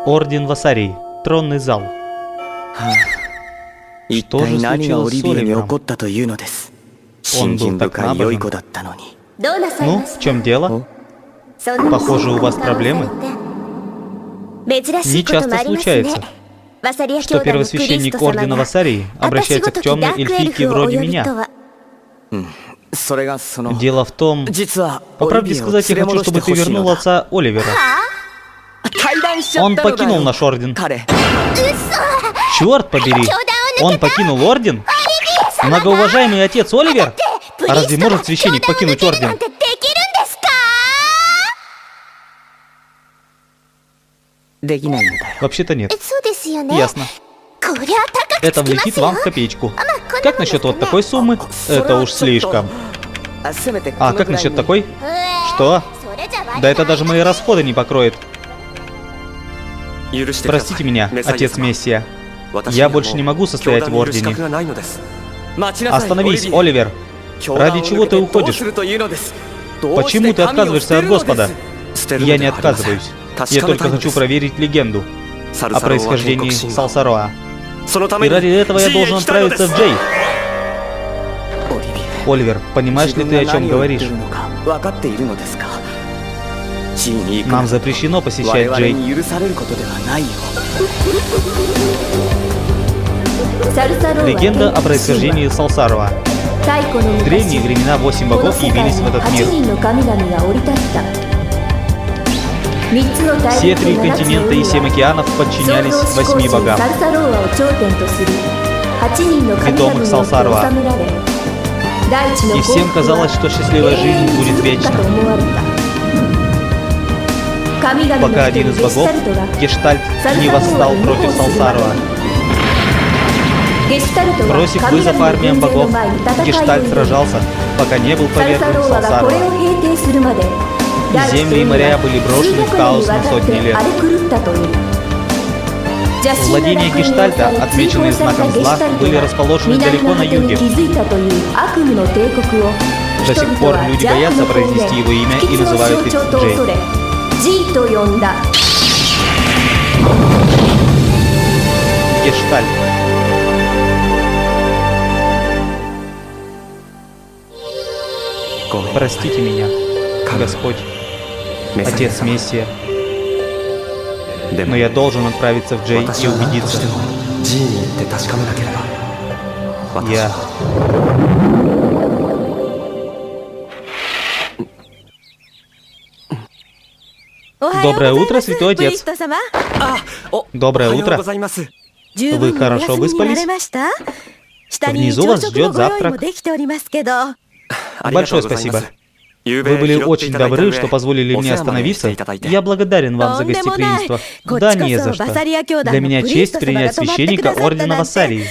Орден Вассарий. Тронный зал. Что же случилось с Оливером? Он был так набожен. Ну, в чем дело? Похоже, у вас проблемы. Не часто случается, что первосвященник Ордена Вассарий обращается к темной эльфийке вроде меня. Дело в том... По правде сказать, я хочу, чтобы ты вернул отца Оливера. Он покинул наш орден. Черт побери! Он покинул орден? Многоуважаемый отец Оливер? А разве может священник покинуть орден? Вообще-то нет. Ясно. Это влетит вам в копеечку. Как насчет вот такой суммы? Это уж слишком. А как насчет такой? Что? Да это даже мои расходы не покроет. Простите меня, отец Мессия. Я больше не могу состоять в ордене. Остановись, Оливер. Ради чего ты уходишь? Почему ты отказываешься от Господа? Я не отказываюсь. Я только хочу проверить легенду о происхождении Салсароа. И ради этого я должен отправиться в Джей. Оливер, понимаешь ли ты, о чем говоришь? Нам запрещено посещать Джей. Легенда о происхождении Салсароа. В древние времена 8 богов явились в этот мир. Все 3 континента и 7 океанов подчинялись 8 богам, ведомых Салсароа. И всем казалось, что счастливая жизнь будет вечна. Пока один из богов, Гештальт, не восстал против Салсароа. Бросив вызов армиям богов, Гештальт сражался, пока не был повержен Салсароа. Земли и моря были брошены в хаос на сотни лет. Владения Гештальта, отмеченные знаком зла, были расположены далеко на юге. До сих пор люди боятся произнести его имя и называют их Джей. Гештальт. Простите меня, Господь, Отец Мессия, но я должен отправиться в Джей и убедиться. Я... Доброе утро, Святой Отец. Доброе утро. Вы хорошо выспались? Внизу вас ждет завтрак. Большое спасибо. Вы были очень добры, что позволили мне остановиться. Я благодарен вам за гостеприимство. Да не за что. Для меня честь принять священника Ордена Вассарий.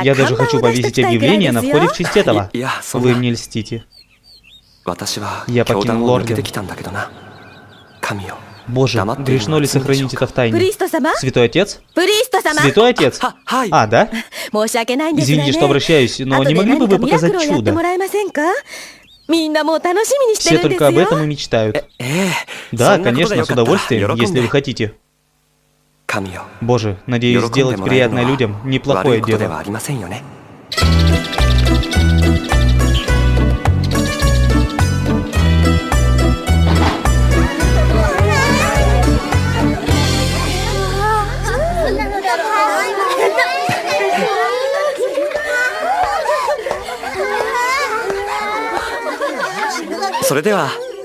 Я даже хочу повесить объявление на входе в честь этого. Вы мне льстите. Я покинул Орден. Боже, грешно ли сохранить это в тайне? Святой Отец? Святой Отец? А, да? Извините, что обращаюсь, но не могли бы вы показать чудо? Все только об этом и мечтают. Да, конечно, с удовольствием, если вы хотите. Боже, надеюсь, сделать приятное людям — неплохое дело.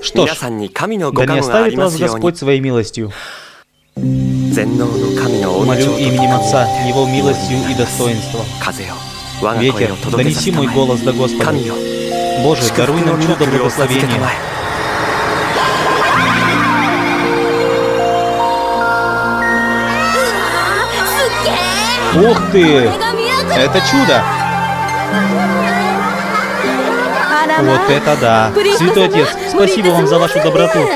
Что ж, да не оставит вас Господь своей милостью. Молю именем Отца, Его милостью и достоинством. Ветер, донеси мой голос до Господа. Боже, даруй нам чудо благословения. Ух ты! Это чудо! Вот это да! Святой Отец, спасибо вам за вашу доброту.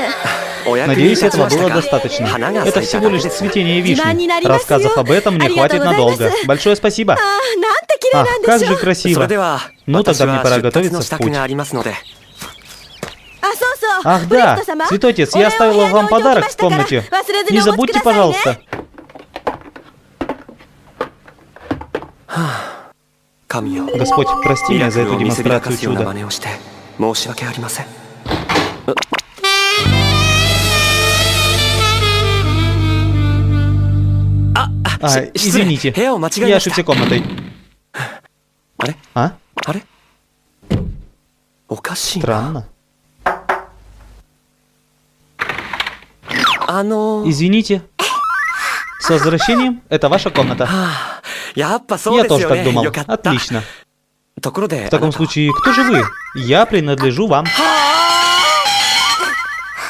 Надеюсь, этого было достаточно. Это всего лишь цветение вишни. Рассказов об этом мне хватит надолго. Большое спасибо. Ах, как же красиво. Ну тогда мне пора готовиться в путь. Ах да, Святой Отец, я оставила вам подарок в комнате. Не забудьте, пожалуйста. Господь, прости меня за эту демонстрацию чуда. Извините, я ошибся комнатой. А? Странно. Извините. С возвращением, это ваша комната. Я тоже так думал. Отлично. В таком случае, кто же вы? Я принадлежу вам.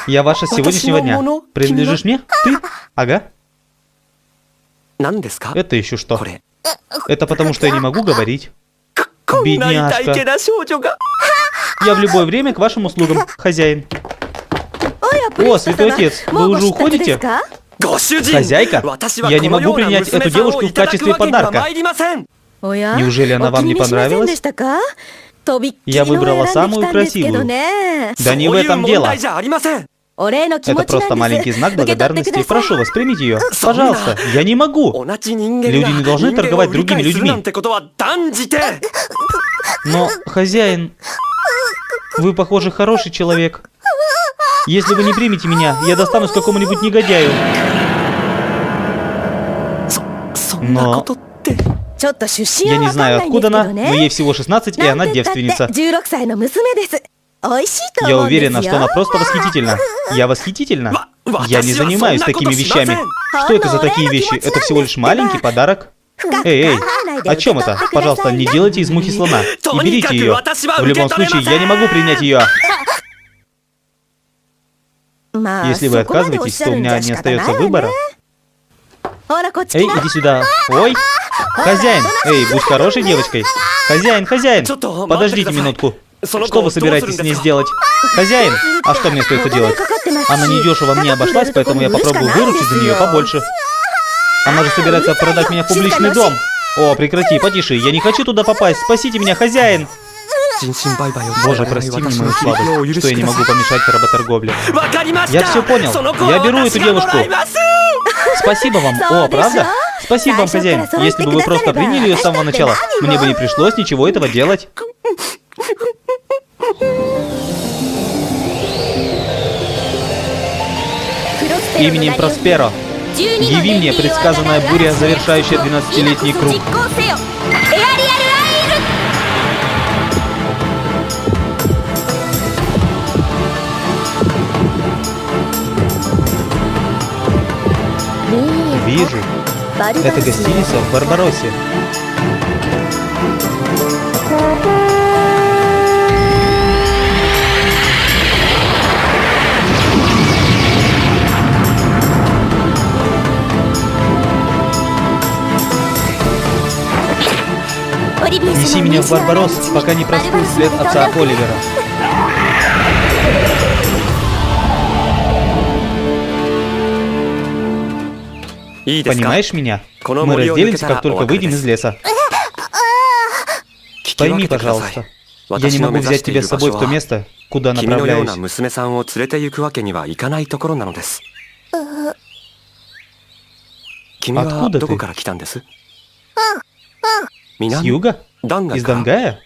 Я ваша с сегодняшнего дня. Принадлежишь мне? Ты? Ага. Это еще что? Это потому, что я не могу говорить. Бедняжка. Я в любое время к вашим услугам, хозяин. О, Святой Отец, вы уже уходите? Хозяйка, я не могу принять эту девушку в качестве подарка. Неужели она вам не понравилась? Я выбрала самую красивую. Да не в этом дело. Это просто маленький знак благодарности. Прошу вас, примите ее. Пожалуйста, я не могу. Люди не должны торговать другими людьми. Но, хозяин, вы, похоже, хороший человек. Если вы не примете меня, я достанусь какому-нибудь негодяю. Но... Я не знаю, откуда она, но ей всего 16, и она девственница. Я уверена, что она просто восхитительна. Я восхитительна? Я не занимаюсь такими вещами. Что это за такие вещи? Это всего лишь маленький подарок. Эй, о чем это? Пожалуйста, не делайте из мухи слона. И берите ее. В любом случае, я не могу принять ее. Если вы отказываетесь, то у меня не остается выбора. Эй, иди сюда. Ой. Хозяин, эй, будь хорошей девочкой. Хозяин, подождите минутку. Что вы собираетесь с ней сделать? Хозяин, а что мне остается делать? Она недешево мне обошлась, поэтому я попробую выручить за нее побольше. Она же собирается продать меня в публичный дом. О, прекрати, потише, я не хочу туда попасть. Спасите меня, хозяин. Боже, прости мне мою слабость, что я не могу помешать работорговле. Я все понял. Я беру эту девушку. Спасибо вам. О, правда? Спасибо вам, хозяин. Если бы вы просто приняли ее с самого начала, мне бы не пришлось ничего этого делать. Именем Просперо, яви мне предсказанная буря, завершающая 12-летний круг. Вижу. Это гостиница в Барбароссе. Неси меня в Барбаросс, пока не простыл след отца Оливера. Понимаешь меня? Мы разделимся, как только выйдем из леса. Пойми, пожалуйста, я не могу взять тебя с собой в то место, куда направляюсь. Откуда ты? С юга? Из Дангая?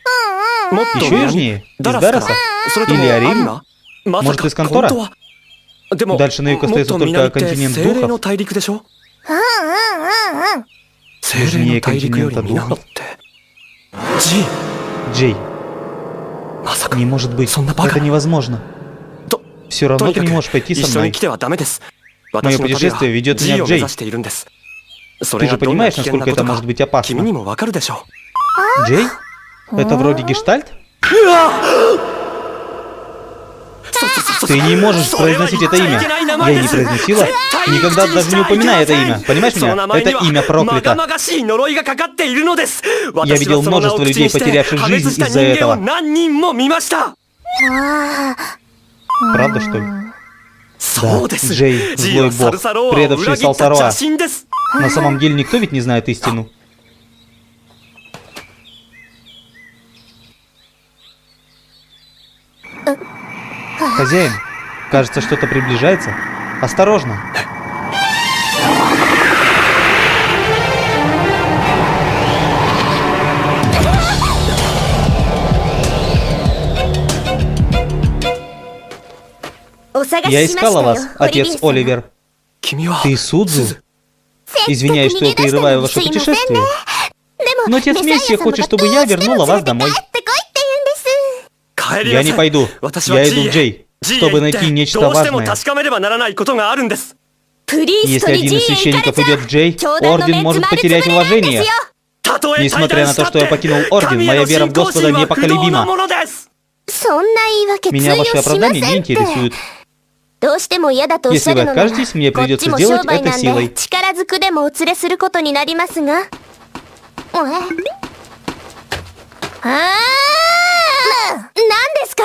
Еще южнее? Из Дароса? Или Арим? Может, из Контора? Дальше на юг остается только континент духов. Южнее континента духов? Джей. Не может быть. Это невозможно. Все равно ты не можешь пойти со мной. Мое путешествие ведет меня к Джей. Ты же понимаешь, насколько это может быть опасно? Джей? Это вроде гештальт? Ты не можешь произносить это имя. Я и не произносила. Никогда даже не упоминай это имя. Понимаешь меня? Это имя проклято. Я видел множество людей, потерявших жизнь из-за этого. Правда, что ли? Да, Джей, злой бог, предавший Салсароа. На самом деле никто ведь не знает истину. Хозяин, кажется, что-то приближается. Осторожно. Я искала вас, отец Оливер. Ты Судзу? Извиняюсь, что прерываю ваше путешествие. Но отец Мессия хочет, чтобы я вернула вас домой. Я не пойду. Я иду к Джей, чтобы найти нечто важное. Если один из священников идет к Джей, Орден может потерять уважение. Несмотря на то, что я покинул Орден, моя вера в Господа непоколебима. Меня ваши оправдания не интересуют. Если вы откажетесь, мне придется сделать это силой.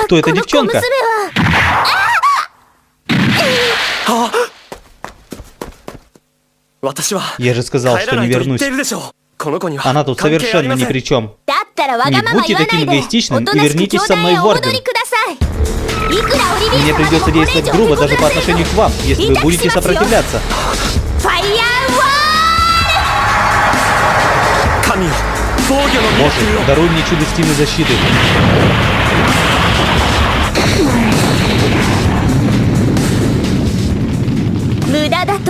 Кто эта девчонка? Я же сказал, что не вернусь. Она тут совершенно ни при чем. Не будьте таким эгоистичным и вернитесь со мной в Орден. Мне придется действовать грубо даже по отношению к вам, если вы будете сопротивляться. Боже, даруй мне чудо стильной защиты.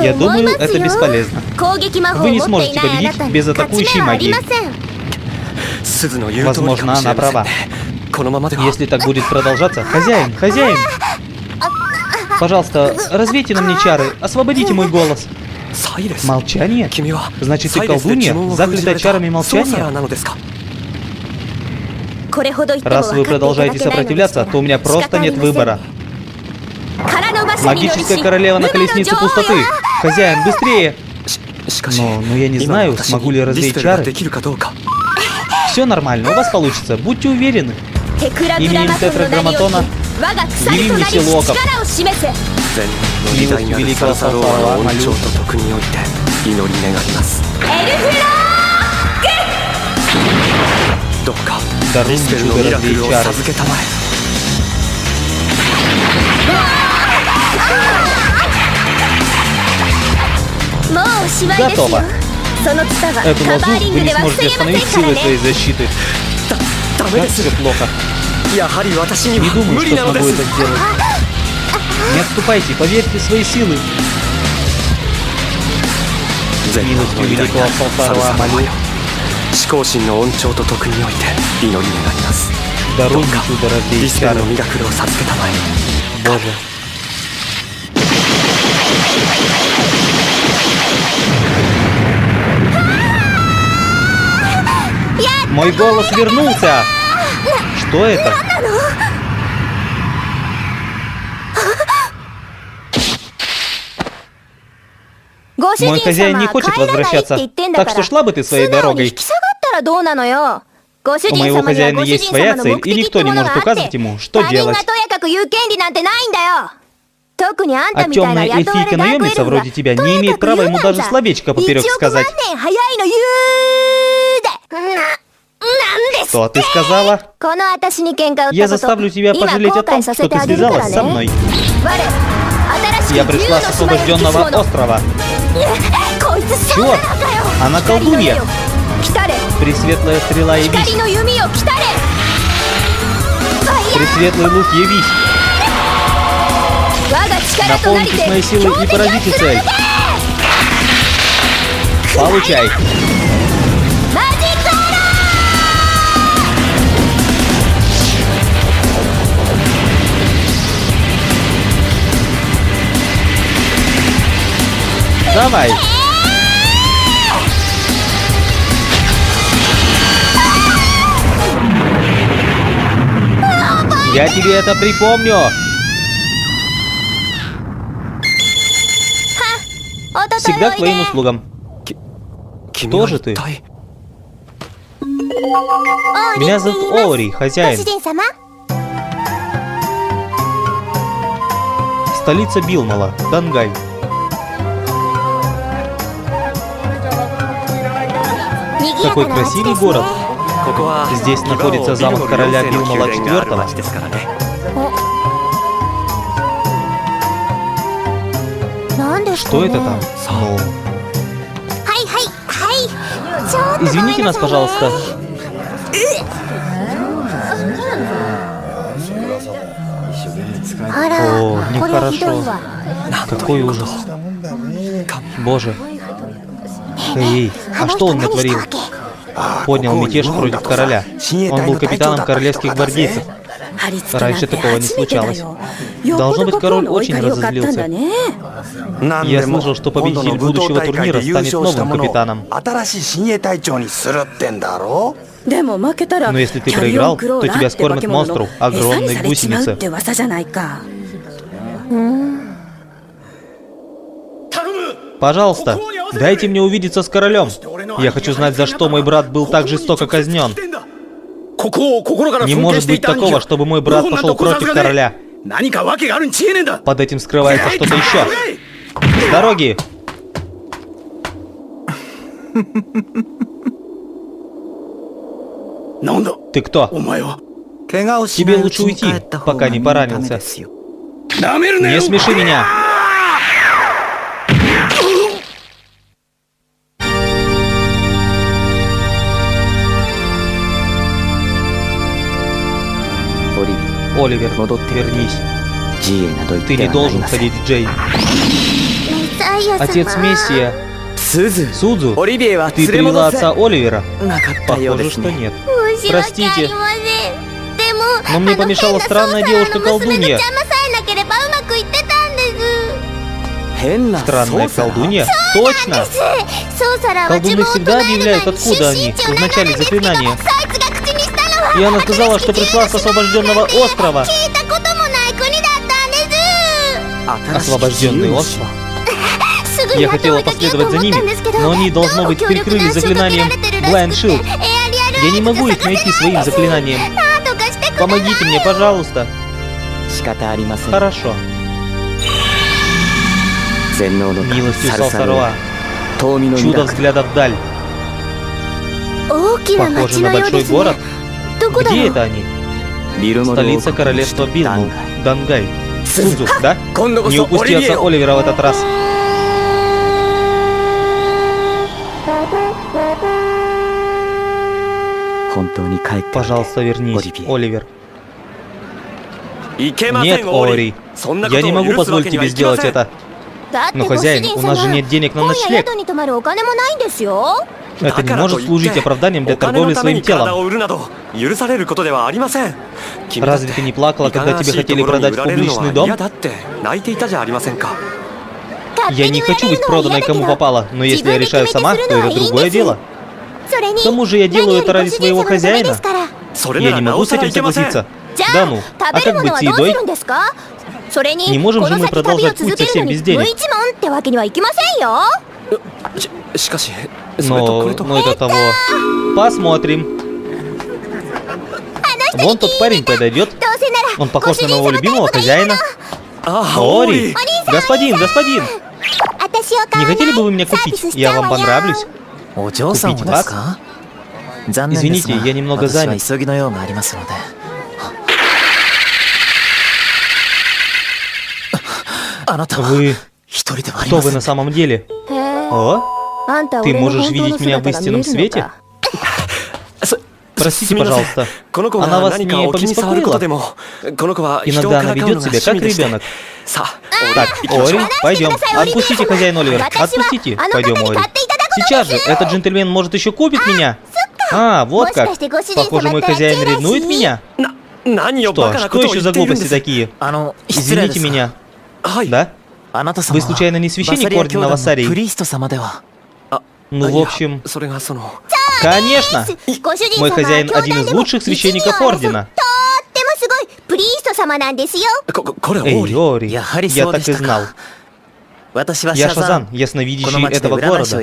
Я думаю, это бесполезно. Вы не сможете победить без атакующей магии. Возможно, она права. Если так будет продолжаться... Хозяин, хозяин! Пожалуйста, развейте на мне чары, освободите мой голос. Молчание? Значит, ты колдунья, заклятая чарами молчания? Раз вы продолжаете сопротивляться, то у меня просто нет выбора. Магическая королева на колеснице пустоты. Хозяин, быстрее! Но я не знаю, смогу ли развеять чары. Все нормально, у вас получится, будьте уверены. Именем Тетраграмматона яви мне силу оков. Милостью великого Салфарова молю. Даруй мне чудо развеять чары. Готово. Эту лозу вы не сможете остановить силой своей защиты. Как все плохо. Не думаю, что смогу это сделать. Не отступайте, поверьте в свои силы. Милостью великого Салфарова молю. Даруй мне чудо развеять чары. Боже. Мой голос вернулся! Что это? Мой хозяин не хочет возвращаться, так что шла бы ты своей дорогой. У моего хозяина есть своя цель, и никто не может указывать ему, что делать. А темная эльфийка-наемница вроде тебя не имеет права ему даже словечко поперек сказать. Что ты сказала? Я заставлю тебя пожалеть о том, что ты связалась со мной. Я пришла с освобожденного острова. Черт! Она колдунья! Пресветлая стрела, явись! Пресветлый лук, явись! Наполнитесь моей силой и поразите цель! Получай! Давай! Я тебе это припомню! Всегда к твоим услугам. Кто же ты? Меня зовут Оори, хозяин. Столица Билмала, Дангай. Какой красивый город. Здесь находится замок короля Билмала IV. Что это там? Ну... Извините нас, пожалуйста. О, нехорошо. Какой ужас. Боже. Эй, а что он натворил? Поднял мятеж против короля. Он был капитаном королевских гвардейцев. Раньше такого не случалось. Должно быть, король очень разозлился. Я слышал, что победитель будущего турнира станет новым капитаном. Но если ты проиграл, то тебя скормят монстру огромной гусеницы. Пожалуйста, дайте мне увидеться с королем. Я хочу знать, за что мой брат был так жестоко казнен. Не может быть такого, чтобы мой брат пошел против короля. Под этим скрывается что-то еще. С дороги! Ты кто? Тебе лучше уйти, пока не поранился. Не смеши меня! Оливер, вернись. Ты не должен ходить в Джей. Отец Мессия. Судзу, ты привела отца Оливера? Похоже, что нет. Простите. Но мне помешала странная девушка-колдунья. Странная колдунья? Точно! Колдуны всегда объявляют, откуда они, в начале заклинания. И она сказала, что пришла с освобожденного острова. Освобожденный остров? Я хотела последовать за ними, но они, должно быть, перекрыли заклинанием Blind Shield. Я не могу их найти своим заклинанием. Помогите мне, пожалуйста. Хорошо. Милостью Салсаруа. Чудо взгляда вдаль. Похоже на большой город. Где это они? Столица королевства Бинму, Дангай. Судзу, да? Не упусти отца Оливера в этот раз. Пожалуйста, вернись, Оливер. Нет, Ори. Я не могу позволить тебе сделать это. Но, хозяин, у нас же нет денег на ночлег. Это не может служить оправданием для торговли своим телом. Разве ты не плакала, когда тебе хотели продать в публичный дом? Я не хочу быть проданной кому попало, но если я решаю сама, то это другое дело. К тому же я делаю это ради своего хозяина. Я не могу с этим согласиться. Да ну, а как быть с едой? Не можем же мы продолжать путь совсем без денег. Но это того. Посмотрим. Вон тот парень подойдет. Он похож на моего любимого хозяина. Ори! Господин! Не хотели бы вы меня купить? Я вам понравлюсь. Купить вас? Извините, я немного занят. Вы... Кто вы на самом деле? О? Ты можешь видеть меня в истинном свете? Простите, пожалуйста. Она вас не побеспокоила? Иногда она ведет себя как ребенок. Так, Ори, пойдем. Отпустите, хозяин Оливер. Отпустите. Пойдем, Ори. Сейчас же. Этот джентльмен может еще купит меня. А, вот как. Похоже, мой хозяин ревнует меня. Что еще за глупости такие? Извините меня. Да? Вы случайно не священник Ордена Вассарий? Ну, в общем... Конечно! Мой хозяин один из лучших священников Ордена. Эй, Ори, я так и знал. Я Шазан, ясновидящий этого города.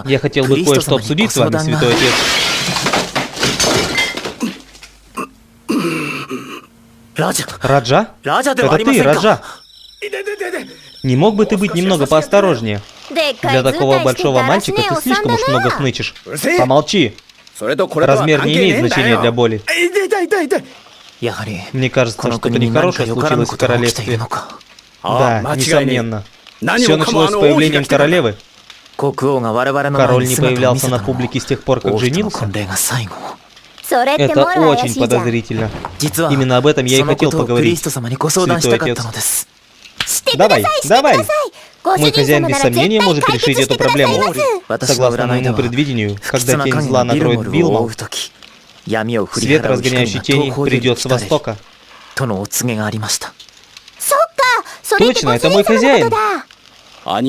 Я хотел бы кое-что обсудить с вами, святой отец. Раджа? Это ты, Раджа? Не мог бы ты быть немного поосторожнее? Для такого большого мальчика ты слишком уж много хнычешь. Помолчи. Размер не имеет значения для боли. Мне кажется, что-то нехорошее случилось в королевстве. Да, несомненно. Все началось с появлением королевы. Король не появлялся на публике с тех пор, как женился. Это очень подозрительно. Именно об этом я и хотел поговорить. Святой отец. Давай, давай! Мой хозяин без сомнения может решить эту проблему. Согласно моему предвидению, когда тень зла накроет Билмал, свет, разгоняющий тени, придет с востока. Точно, это мой хозяин.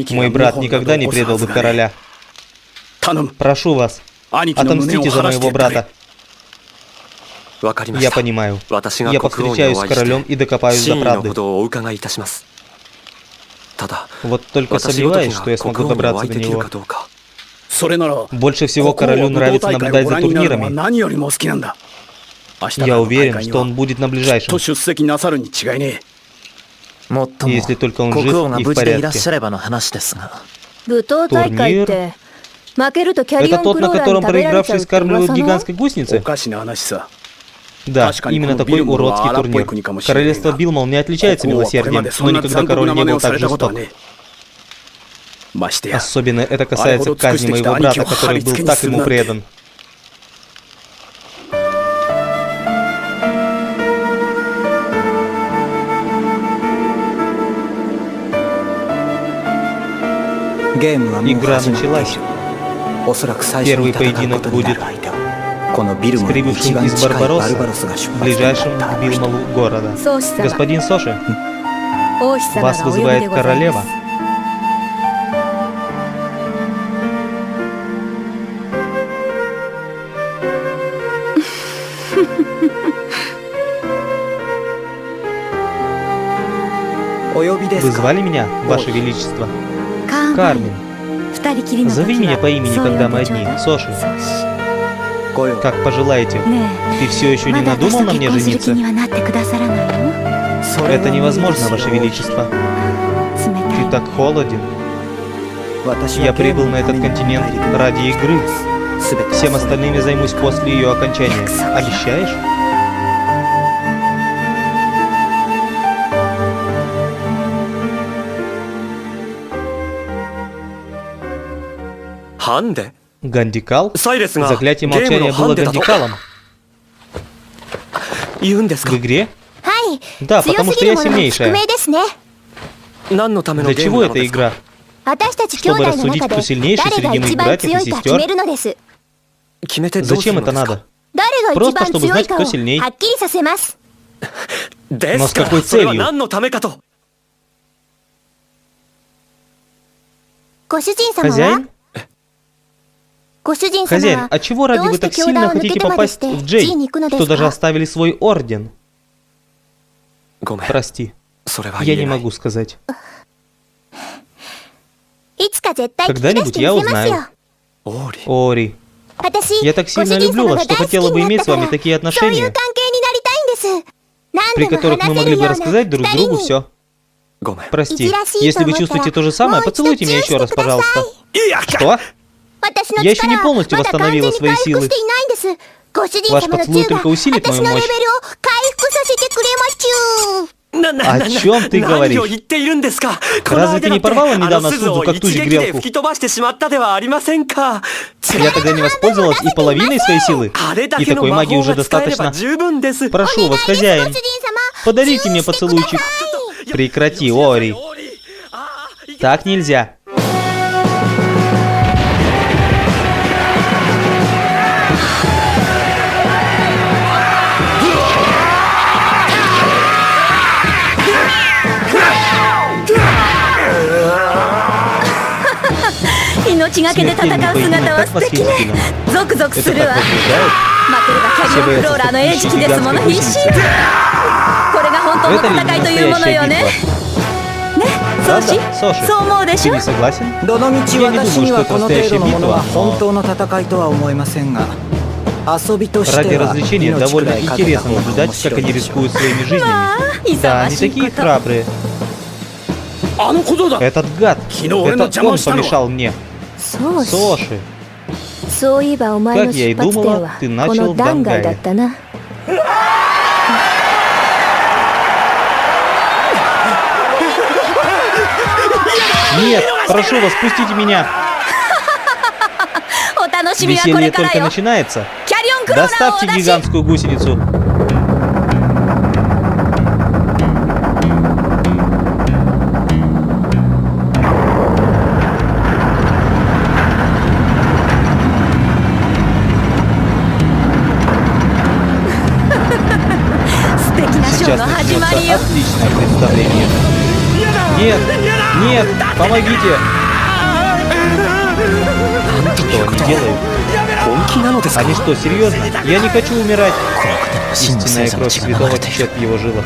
Мой брат никогда не предал бы короля. Прошу вас, отомстите за моего брата. Я понимаю. Я повстречаюсь с королем и докопаюсь до правды. Вот только сомневаюсь, что я смогу добраться до него. Больше всего королю нравится наблюдать за турнирами. Я уверен, что он будет на ближайшем. Если только он жив и в порядке. Турнир? Это тот, на котором проигравшие скармливают гигантской гусеницы? Да, именно такой уродский турнир. Королевство Билмал не отличается милосердием, но никогда король не был так жесток. Особенно это касается казни моего брата, который был так ему предан. Игра началась. Первый поединок будет с прибывшим из Барбаросса, ближайшим к Билмалу города. Господин Соши, вас вызывает королева. Вы звали меня, Ваше Величество? Кармен. Зови меня по имени, когда мы одни, Соши. Как пожелаете. Ты все еще не надумал на мне жениться? Это невозможно, Ваше Величество. Ты так холоден. Я прибыл на этот континент ради игры. Всем остальными займусь после ее окончания. Обещаешь? Гандикал? Заклятие молчания было гандикалом. В игре? Да, потому что я сильнейшая. Для чего эта игра? Чтобы рассудить, кто сильнейший среди моих братьев и сестер? Зачем это надо? Просто чтобы знать, кто сильней. Но с какой целью? Хозяин? Хозяин, а чего ради вы так сильно хотите попасть в Джей, что даже оставили свой орден? Прости, я не могу сказать. Когда-нибудь я узнаю. Ори, я так сильно люблю вас, что хотела бы иметь с вами такие отношения, при которых мы могли бы рассказать друг другу все. Прости, если вы чувствуете то же самое, поцелуйте меня еще раз, пожалуйста. Что? Я еще не полностью восстановила свои силы. Ваш поцелуй только усилит мою мощь. О чем ты говоришь? Разве ты не порвала недавно Судзу, как тузик грелку? Я тогда не воспользовалась и половиной своей силы. И такой магии уже достаточно. Прошу вас, хозяин, подарите мне поцелуйчик. Прекрати, Ори. Так нельзя. Смертельный поединок так восхитительно. Это так возбуждает. Все боятся столкновения гигантской гусеницы. Это ли не настоящая битва? Правда, Соши? Ты не согласен? Я не думаю, что это настоящая битва, но ради развлечения довольно интересно наблюдать, как они рискуют своими жизнями. Да, они такие храбрые. Этот гад, это он помешал мне. Соши. Как я и думала, ты начал в Дангае. Нет, прошу вас, пустите меня. Веселье только начинается. Доставьте гигантскую гусеницу. Сейчас начнется отличное представление. Нет, нет, помогите. Что они делают? Они что, серьезно? Я не хочу умирать. Истинная кровь святого течет в его жилах.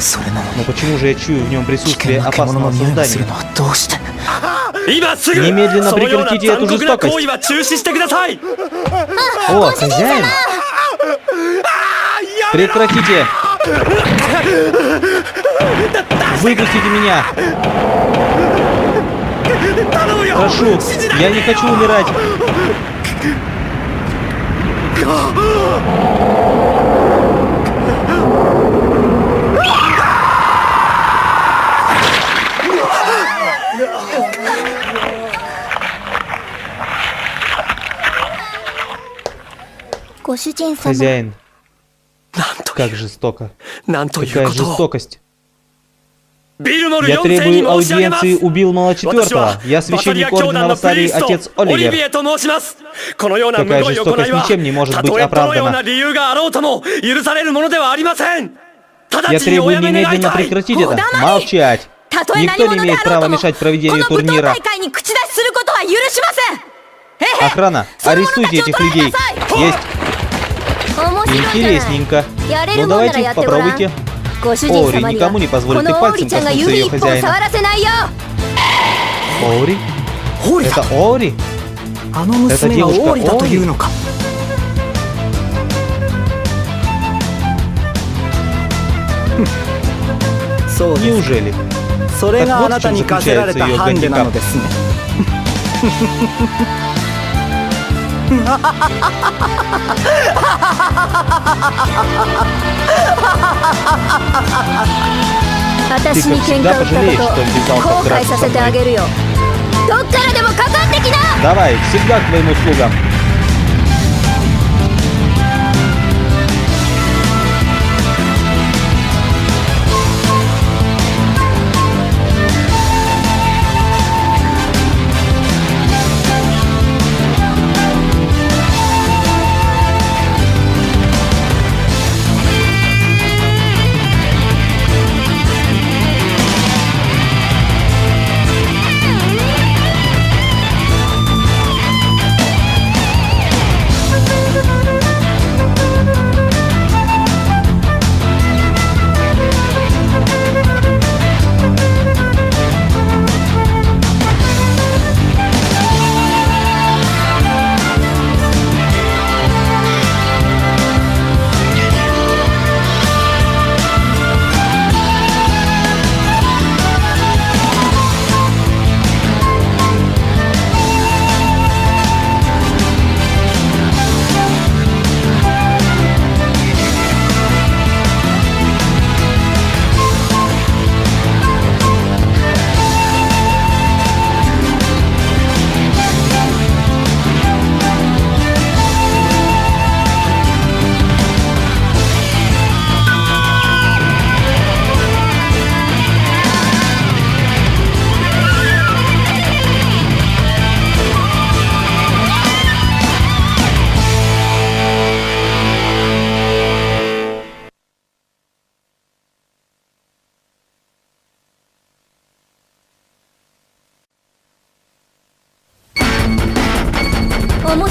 Но почему же я чую в нем присутствие опасного создания? Немедленно прекратите эту жестокость. О, хозяин! Прекратите! Выпустите меня! Прошу, я не хочу умирать! Хозяин, как жестоко. Какая жестокость. Я требую аудиенции у Билмала IV. Я священник Ордена Вассарии, отец Оливер. Такая жестокость ничем не может быть оправдана. Я требую немедленно прекратить это. Молчать. Никто не имеет права мешать проведению турнира. Охрана, арестуйте этих людей. Есть. Интересненько. Ну давайте, попробуйте. Оори никому не позволит и пальцем коснуться ее хозяина. Оори? Это Оори? Это девушка Оори? Неужели? Так вот в чем заключается ее гандикап. Ты, как всегда, пожалеешь, что ввязался в драку со мной. Давай, всегда к твоим услугам.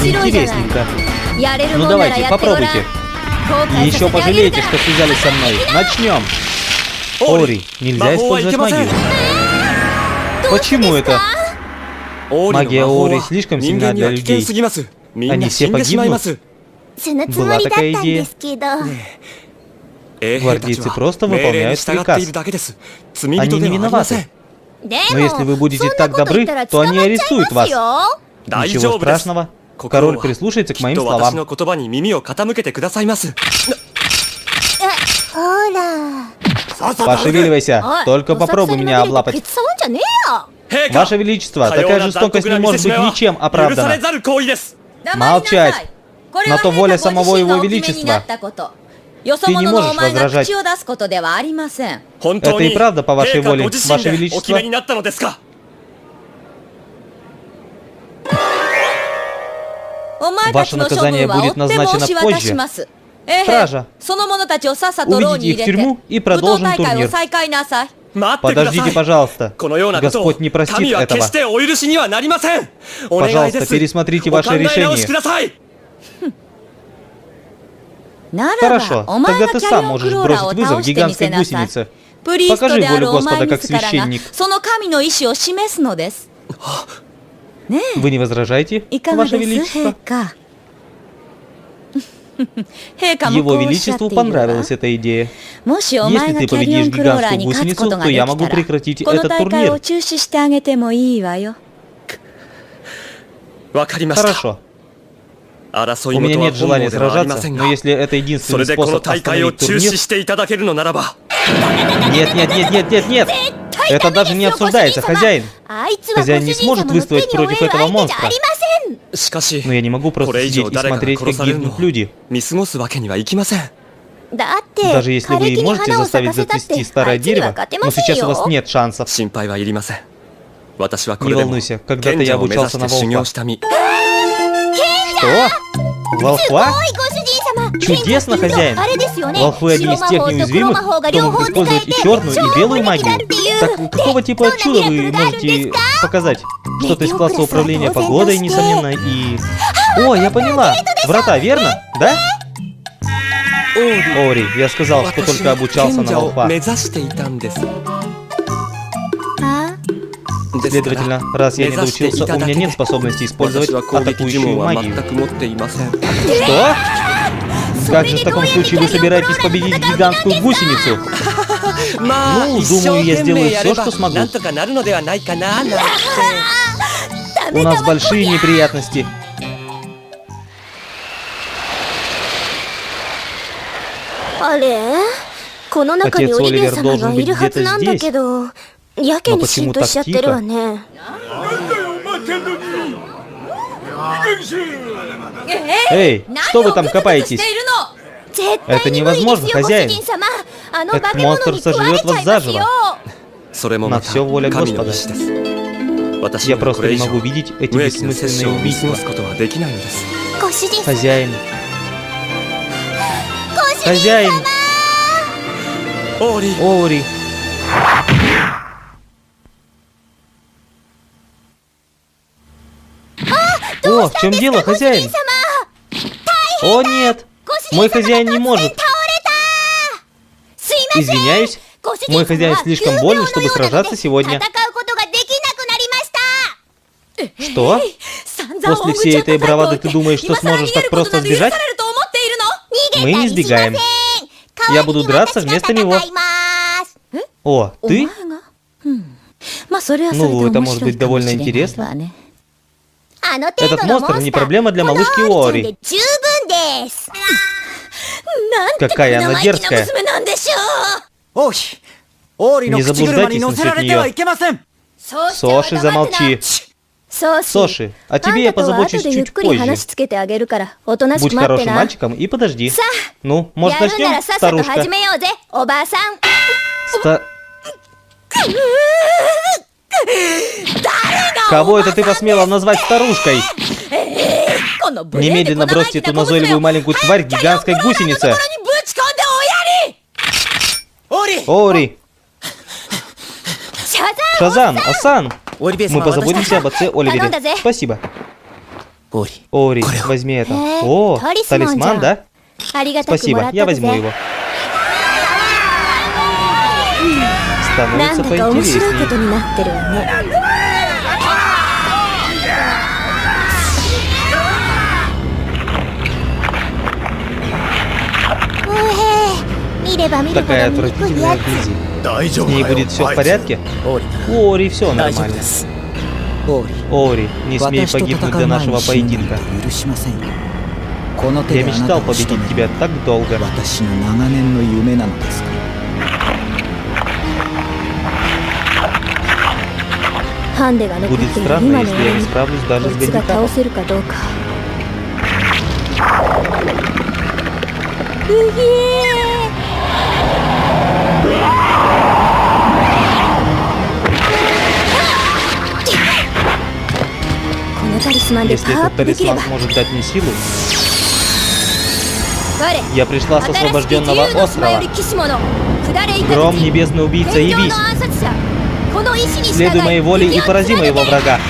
Интересненько. Ну давайте, попробуйте. И еще пожалеете, что связались со мной. Начнем. Оори, нельзя использовать магию. Почему это? Магия Оори слишком сильна для людей. Они все погибнут. Была такая идея. Гвардейцы просто выполняют приказ. Они не виноваты. Но если вы будете так добры, то они арестуют вас. Ничего страшного. Король прислушается к моим словам. Пошевеливайся, только попробуй меня облапать. Ваше Величество, такая жестокость не может быть ничем оправдана. Молчать. На то воля самого Его Величества. Ты не можешь возражать. Это и правда по вашей воле, Ваше Величество. Ваше наказание будет назначено позже. Стража, уведите их в тюрьму и продолжим турнир. Подождите, пожалуйста. Господь не простит этого. Пожалуйста, пересмотрите ваше решение. Хорошо, тогда ты сам можешь бросить вызов гигантской гусенице. Покажи волю Господа как священник. Вы не возражаете, Ваше Величество? Его Величеству понравилась эта идея. Если ты победишь гигантскую гусеницу, то я могу прекратить этот турнир. Хорошо. У меня нет желания сражаться, но если это единственный способ остановить турнир... Нет! Это даже не обсуждается, хозяин. Хозяин не сможет выстоять против этого монстра. Но я не могу просто сидеть и смотреть, как гибнут люди. Даже если вы и можете заставить затрясти старое дерево, но сейчас у вас нет шансов. Не волнуйся, когда-то я обучался на волхва. Что? Волхва? Чудесно, хозяин! Волхвы одни из тех неуязвимых, кто могут использовать и черную, и белую магию. Так какого типа чуда вы можете показать? Что-то из класса управления погодой, несомненно, и... О, я поняла! Врата, верно? Да? Ори, я сказал, что только обучался на волхва. Следовательно, раз я не доучился, у меня нет способности использовать атакующую магию. Что? Как же в таком случае вы собираетесь победить гигантскую гусеницу? Ну, думаю, я сделаю все, что смогу. У нас большие неприятности. Отец Оливер должен быть где-то здесь. Но почему так тихо? Эй, что вы там копаетесь? Это невозможно, хозяин. Этот монстр сожрет вас заживо. На все воля Господа. Я просто не могу видеть эти бессмысленные убийства. Хозяин. Хозяин. Ори. О, в чем дело, хозяин? О, нет! Мой хозяин не может. Извиняюсь, мой хозяин слишком болен, чтобы сражаться сегодня. Что? После всей этой бравады ты думаешь, что сможешь так просто сбежать? Мы не сбегаем. Я буду драться вместо него. О, ты? Ну, это может быть довольно интересно. Этот монстр не проблема для малышки Ори. Какая она дерзкая. Не заблуждайтесь насчет нее. Соши, замолчи. Соши, о тебе я позабочусь чуть позже. Будь хорошим мальчиком и подожди. Ну, может, начнем, старушка? Кого это ты посмела назвать старушкой? Немедленно бросьте эту назойливую маленькую тварь гигантской гусенице. Ори! Шазам, Асан! Мы позаботимся об отце Оливере. Спасибо. Ори, возьми это. О, талисман, да? Спасибо, я возьму его. Становится поинтереснее. Такая отвратительная Бизи. С ней будет все в порядке? У Ори все нормально. Ори, не смей погибнуть до нашего поединка. Я мечтал победить тебя так долго. Будет странно, если я не справлюсь даже с гандикапом. Если этот талисман сможет дать мне силу, я пришла с освобожденного острова. Гром, небесный убийца, явись! Следуй моей воле и порази моего врага.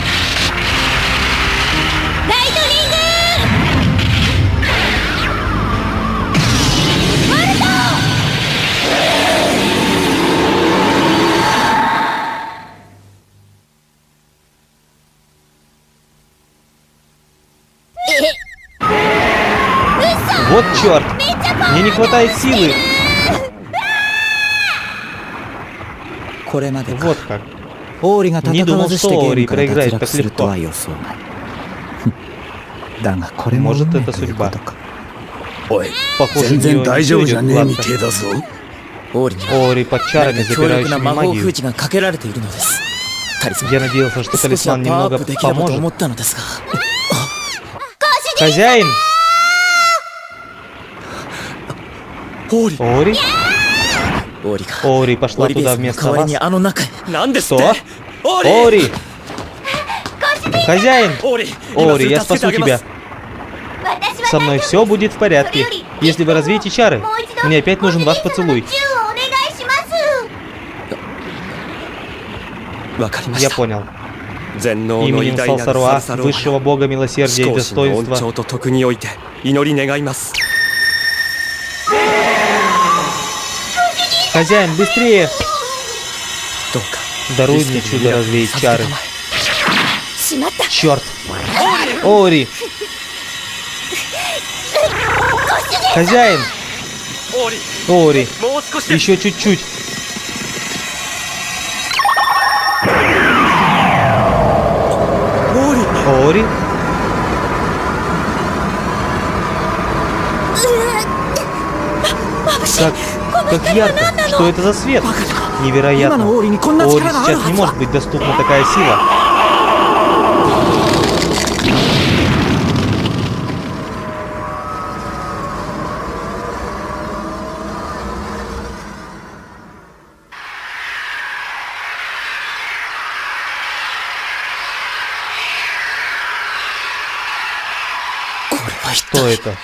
Вот черт! Мне не хватает силы! Вот как. Не думал, что Оори проиграет так легко. Может, это судьба. Похоже, у нее не все идет гладко. Оори под чарами, запирающими магию. Я надеялся, что талисман немного поможет. Хозяин! Оори? Оори пошла туда вместо вас. Что? Оори! Хозяин! Оори, я спасу тебя. Со мной все будет в порядке. Если вы развеете чары, мне опять нужен ваш поцелуй. Я понял. Именем Салсаруа, высшего бога милосердия и достоинства, хозяин, быстрее! Даруй мне чудо развеять чары. Черт! Оори! Хозяин! Оори! Еще чуть-чуть! Оори? Как ярко! Что это за свет? Невероятно! Оори сейчас не может быть доступна такая сила. Что это?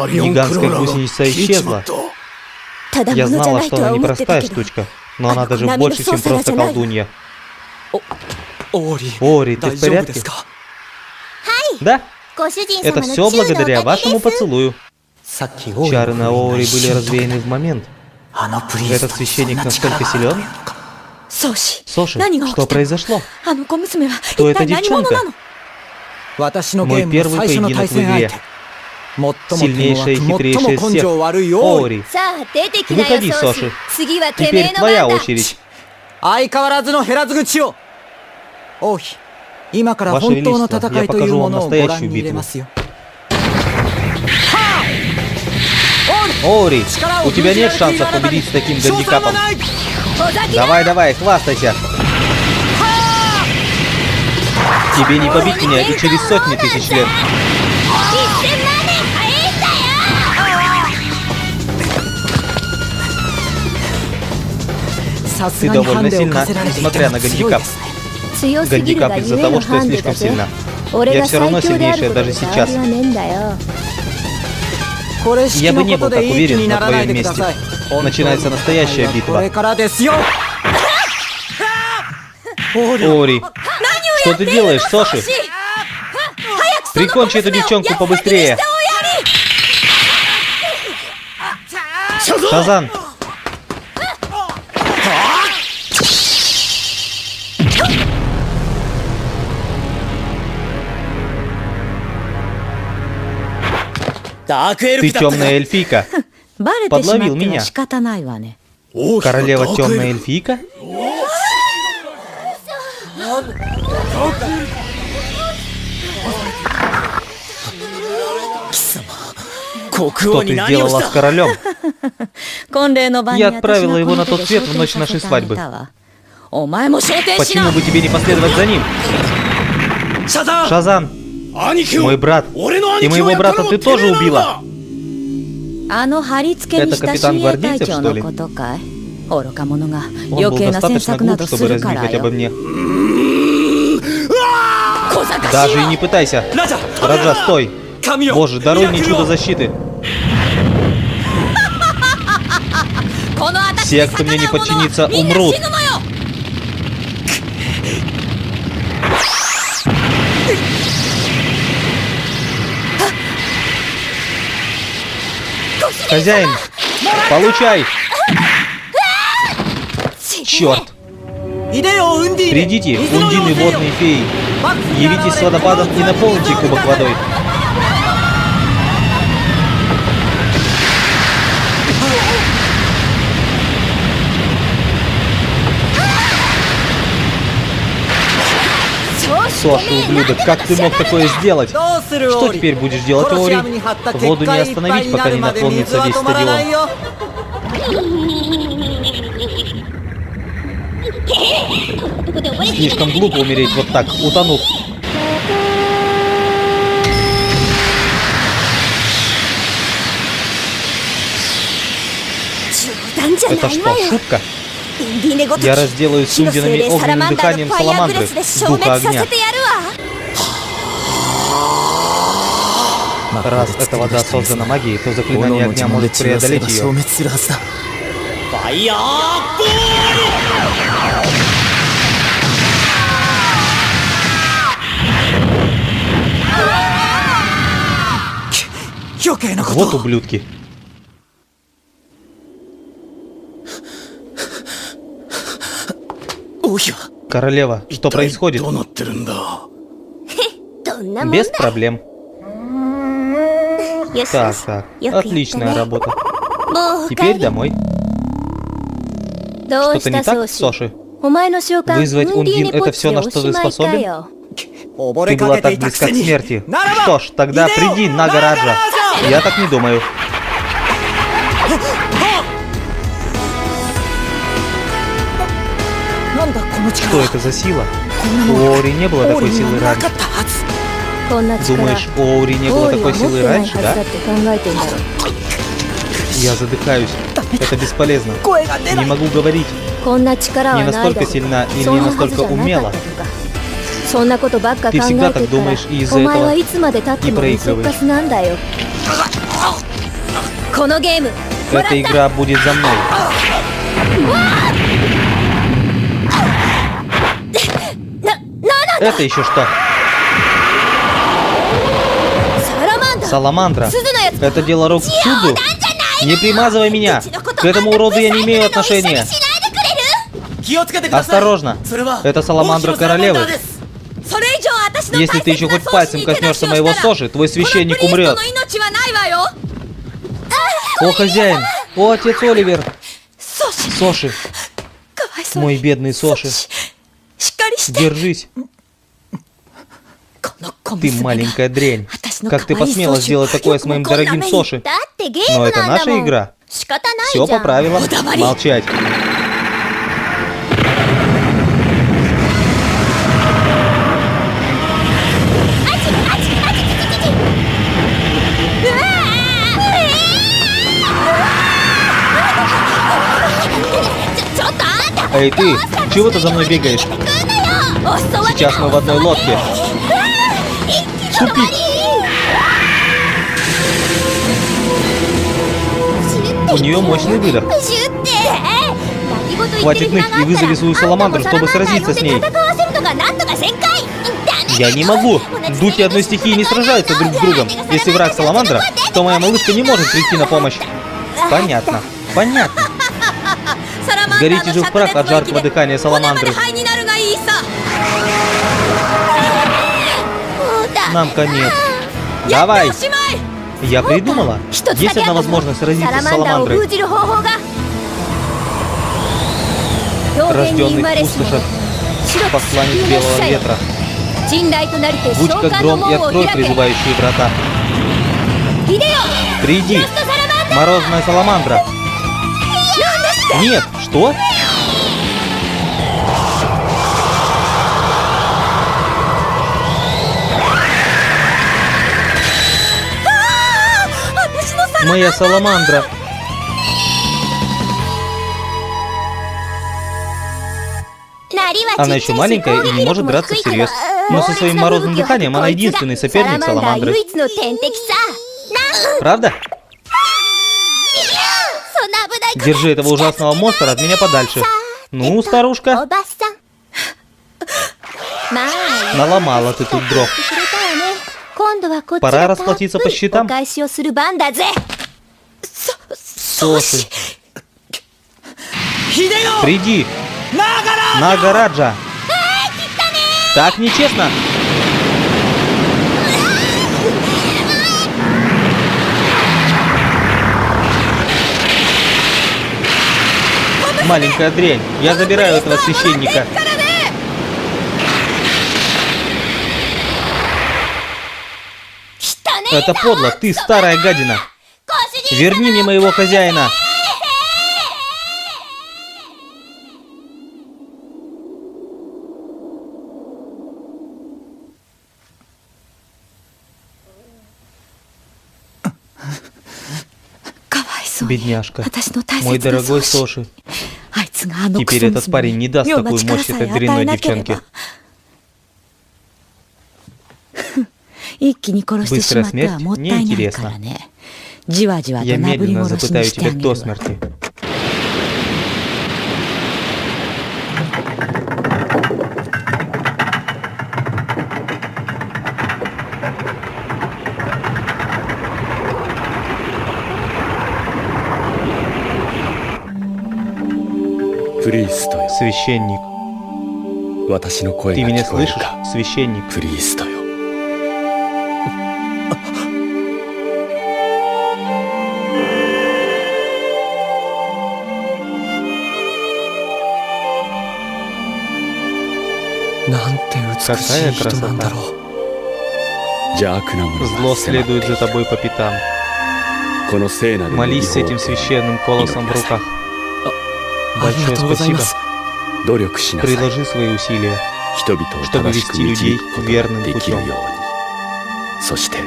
Гигантская гусеница исчезла. Я знала, что она непростая штучка, но она даже больше, чем просто колдунья. Оори, ты в порядке? Да? Это все благодаря вашему поцелую. Чары на Оори были развеяны в момент. Этот священник настолько силен? Соши, что произошло? Кто эта девчонка? Мой первый поединок в игре. Сильнейшая и хитрейшая из всех. Оори. Выходи, Соши. Теперь твоя очередь. Ваше Величество, я покажу вам настоящую битву. Оори, у тебя нет шансов победить с таким гандикапом. Давай, хвастайся. Тебе не побить меня и через сотни тысяч лет. Ты довольно сильна, несмотря на гандикап. Гандикап из-за того, что я слишком сильна. Я все равно сильнейшая даже сейчас. Я бы не был так уверен на твоем месте. Начинается настоящая битва. Оори, что ты делаешь, Соши? Прикончи эту девчонку побыстрее. Шазан! Ты темная эльфийка. Подловил меня. Королева темная эльфийка? Что ты сделала с королем? Я отправила его на тот свет в ночь нашей свадьбы. Почему бы тебе не последовать за ним? Шазан, мой брат, и моего брата ты тоже убила. Это капитан гвардейцев, что ли? Он был достаточно глуп, чтобы разнюхать обо мне. Даже и не пытайся. Раджа, стой. Боже, даруй мне чудо защиты. Все, кто мне не подчинится, умрут. Хозяин, получай. Черт. Придите, Ундины водные феи. Явитесь с водопадом и наполните кубок водой. Соши, ублюдок, как ты мог такое сделать? Что теперь будешь делать, Оори? Воду не остановить, пока не наполнится весь стадион. Слишком глупо умереть вот так, утонув. Это что, шутка? Я разделаю с Ундинами огненным дыханием саламандры, духа огня. Раз эта вода создана магией, то заклинание огня может преодолеть ее. Вот ублюдки. Королева, что происходит? Без проблем. Так, отличная работа. Теперь домой. Что-то не так, Соши? Вызвать Ундин — это все, на что ты способен? Ты была так близка к смерти. Что ж, тогда приди, Нага-Раджа. Я так не думаю. Что это за сила? У Оори не было такой силы раньше. Думаешь, у Оори не было такой силы раньше, да? Я задыхаюсь. Это бесполезно. Не могу говорить. Не настолько сильна или не настолько умела. Ты всегда так думаешь и из-за этого и проигрываешь. Эта игра будет за мной. Это еще что? Саламандра. Это дело рук Чуду? Не примазывай меня. К этому уроду я не имею отношения. Осторожно. Это саламандра королевы. Если ты еще хоть пальцем коснешься моего Соши, твой священник умрет. О, хозяин! О, отец Оливер! Соши! Мой бедный Соши! Держись! Ты маленькая дрянь! Как ты посмела сделать такое с моим дорогим Соши? Но это наша игра. Все по правилам. Молчать. Эй, ты! Чего ты за мной бегаешь? Сейчас мы в одной лодке. Тупик! У нее мощный выдох. Хватит ныть и вызови свою саламандру, чтобы сразиться с ней. Я не могу! Духи одной стихии не сражаются друг с другом. Если враг саламандра, то моя малышка не может прийти на помощь. Понятно. Понятно. Сгорите же в прах от жаркого дыхания саламандры. Нам конец. Давай! Я придумала. Есть одна возможность сразиться с саламандрой. Рожденный в пустошах, посланец белого ветра. Будь как гром и открой призывающие врата. Приди, морозная саламандра. Нет, что? Моя саламандра. Она еще маленькая и не может драться всерьез. Но со своим морозным дыханием она единственный соперник саламандры. Правда? Держи этого ужасного монстра от меня подальше. Ну, старушка. Наломала ты тут дров. Пора расплатиться по счетам. Соши. Приди. Нагараджа. Так нечестно. Маленькая дрянь. Я забираю этого священника. Это подло, ты старая гадина. Верни мне моего хозяина. Бедняжка. Мой дорогой Соши. Теперь этот парень не даст такую мощь этой дрянной девчонке. Быстрая смерть неинтересна. Я медленно запытаю тебя до смерти. Священник. Ты меня слышишь, священник? Какая красота. Зло следует за тобой по пятам. Молись с этим священным колосом в руках. Большое спасибо. Приложи свои усилия, чтобы вести людей верным путем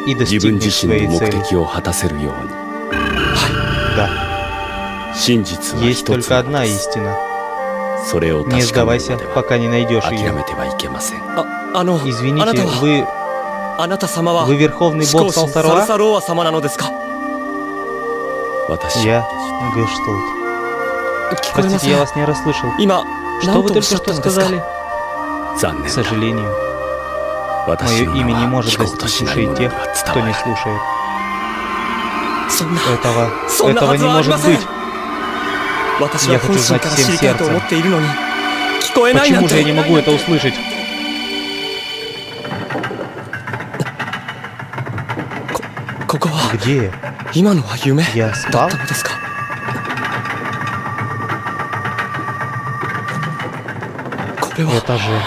и достигнуть своей цели. Да. Есть только одна истина. Не сдавайся, пока не найдешь ее. Извините, вы верховный бог Салсаруа? Я Гештальт. Простите, я вас не расслышал. Что вы только что сказали? К сожалению, мое имя не может достичь ушей тех, кто не слушает. Этого не может быть. Я хочу знать всем сердцем. Почему же я не могу это услышать? Где я? Я спал? Это же...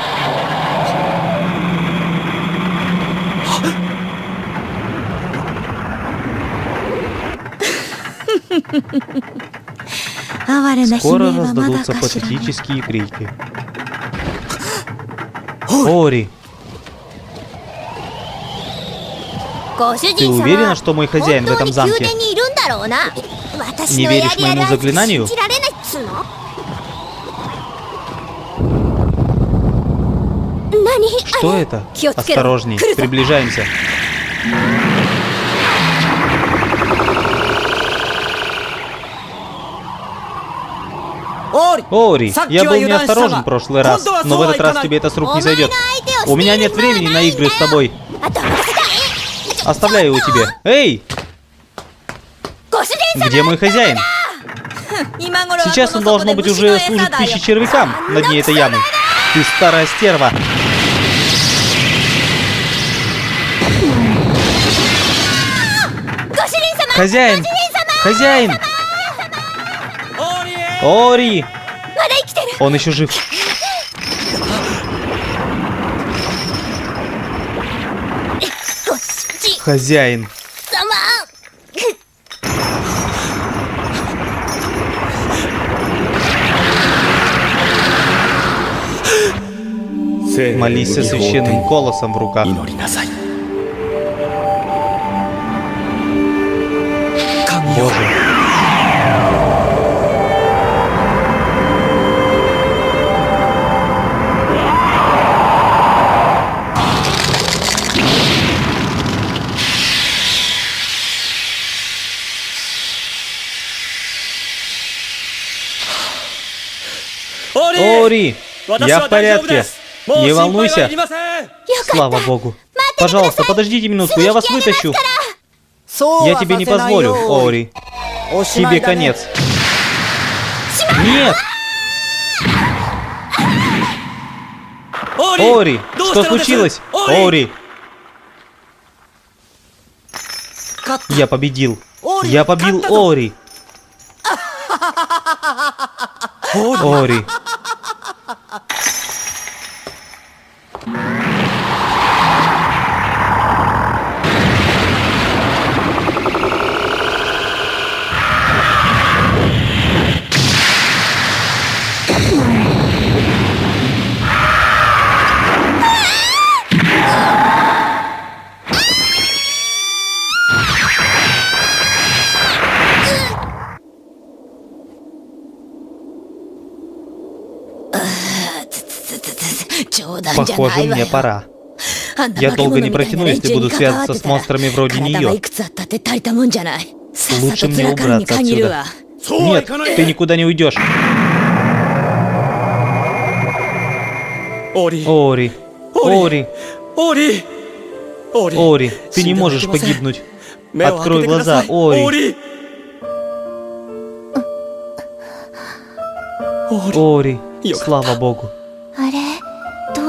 Скоро раздадутся патетические крики. Ори! Ты уверена, что мой хозяин в этом замке? Не веришь моему заклинанию? Что это? Осторожней, приближаемся. Ори, я был неосторожен в прошлый раз, но в этот раз тебе это с рук не сойдет. У меня нет времени на игры с тобой. Оставляю его тебе. Эй! Где мой хозяин? Сейчас он, должно быть, уже служит пищей червякам на дне этой ямы. Ты старая стерва. Хозяин! Хозяин! Ори! Он еще жив. Хозяин. Молись со священным колосом в руках. Боже. Ори, я в порядке. Не волнуйся. Слава богу. Пожалуйста, подождите минутку, я вас вытащу. Я тебе не позволю, Ори. Тебе конец. Нет! Ори, что случилось? Ори! Я победил. Я побил Ори. Ори. Похоже, мне пора. Я долго не протяну, если буду связываться с монстрами вроде нее. Лучше мне убраться отсюда. Нет, ты никуда не уйдешь. Ори. Ори. Ори, ты не можешь погибнуть. Открой глаза, Ори. Ори, слава богу.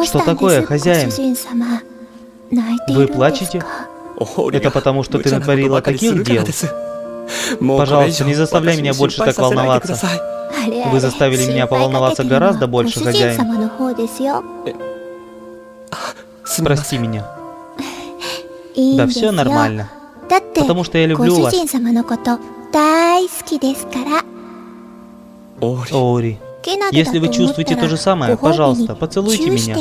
Что такое, хозяин? Вы плачете? Это потому, что ты натворила таких дел? Пожалуйста, не заставляй меня больше так волноваться. Вы заставили меня поволноваться гораздо больше, хозяин. Прости меня. Да все нормально. Потому что я люблю вас. Ори. Если вы чувствуете то же самое, пожалуйста, поцелуйте меня.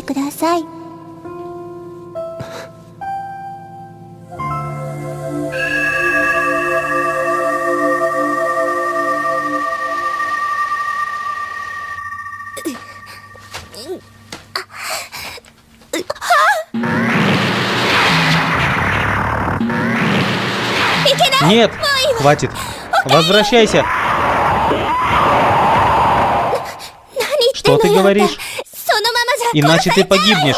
Нет, хватит. Возвращайся. Что ты говоришь? Иначе ты погибнешь.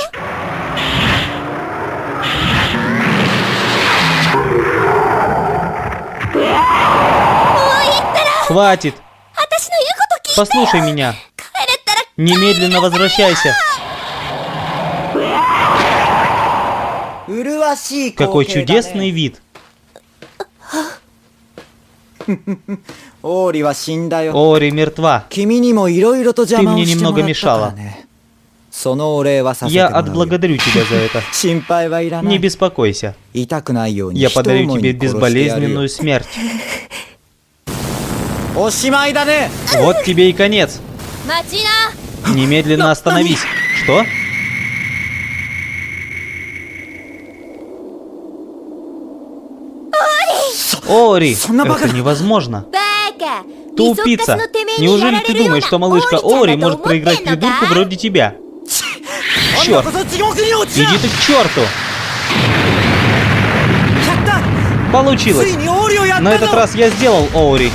Хватит. Послушай меня. Немедленно возвращайся. Какой чудесный вид. Ори мертва. Ты мне немного мешала. Я отблагодарю тебя за это. Не беспокойся. Я подарю тебе безболезненную смерть. Вот тебе и конец. Немедленно остановись. Что? Ори, это невозможно. Тупица. Неужели ты думаешь, что малышка Ори может проиграть придурку вроде тебя? Черт! Иди ты к черту! Получилось! На этот раз я сделал Ори.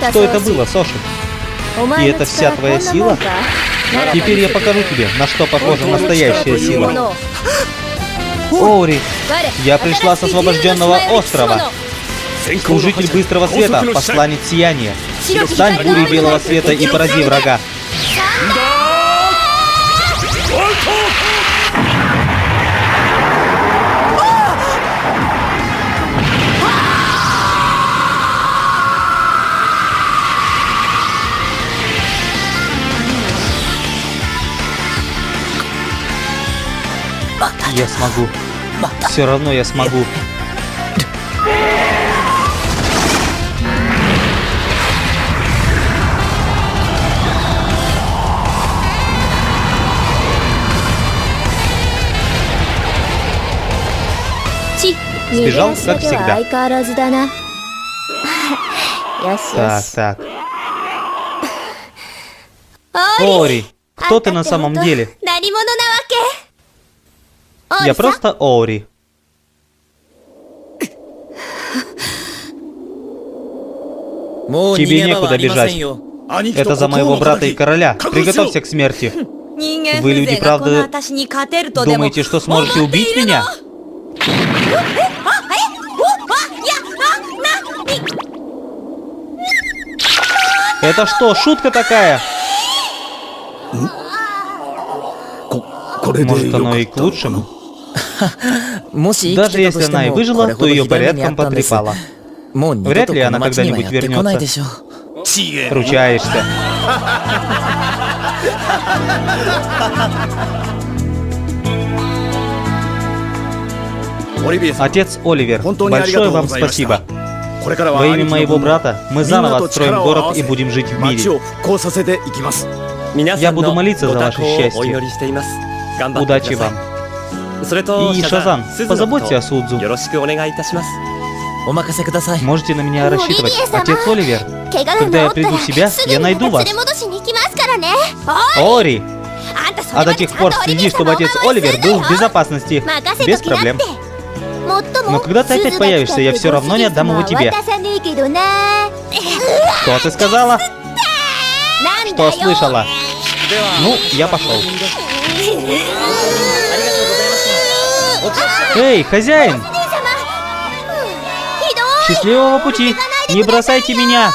Что это было, Соши? И это вся твоя сила? Теперь я покажу тебе, на что похожа настоящая сила. Ори, я пришла с освобожденного острова. Служитель быстрого света, посланец сияния. Стань бурей белого света и порази врага. Я смогу. Все равно я смогу. Сбежал, как всегда. Так. Оори, кто ты на самом деле? Я просто Оори. Тебе некуда бежать. Это за моего брата и короля. Приготовься к смерти. Вы, люди, правда, думаете, что сможете убить меня? Это что, шутка такая? Может, оно и к лучшему? Даже если она и выжила, то ее порядком потрепала. Вряд ли она когда-нибудь вернется. Ручаешься. Отец Оливер, большое вам спасибо. Во имя моего брата мы заново отстроим город и будем жить в мире. Я буду молиться за ваше счастье. Удачи вам. И Шазан, позаботься о Судзу. Можете на меня рассчитывать. Отец Оливер, когда я приду в себя, я найду вас. Оори! А до тех пор следи, чтобы отец Оливер был в безопасности. Без проблем. Но когда ты опять появишься, я все равно не отдам его тебе. Что ты сказала? Что слышала? Ну, я пошел. Эй, хозяин! Счастливого пути! Не бросайте меня!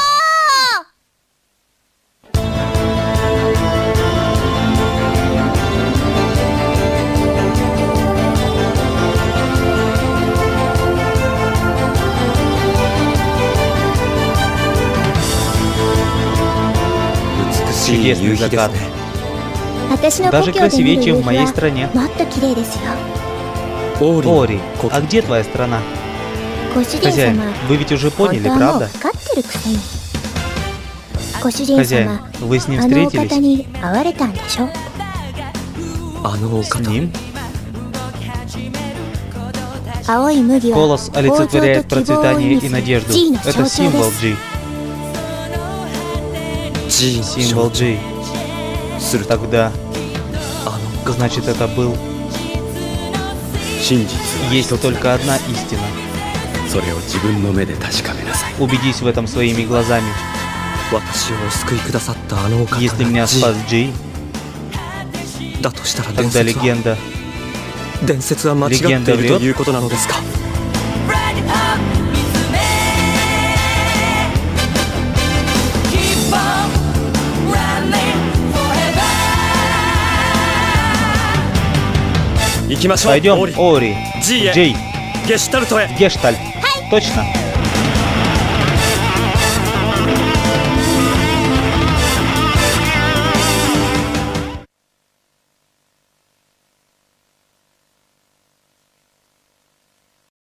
Чудесный закат. Даже красивее, чем в моей стране. Оори, а где твоя страна? Хозяин, вы ведь уже поняли, правда? Хозяин, вы с ним встретились? С ним? Колос олицетворяет процветание и надежду. Это символ G. Символ G. Тогда, значит, это был... Есть только одна истина. Убедись в этом своими глазами. Если меня спас Джей, тогда легенда врет. Пойдем, Оори, Джей, Гештальт. Точно.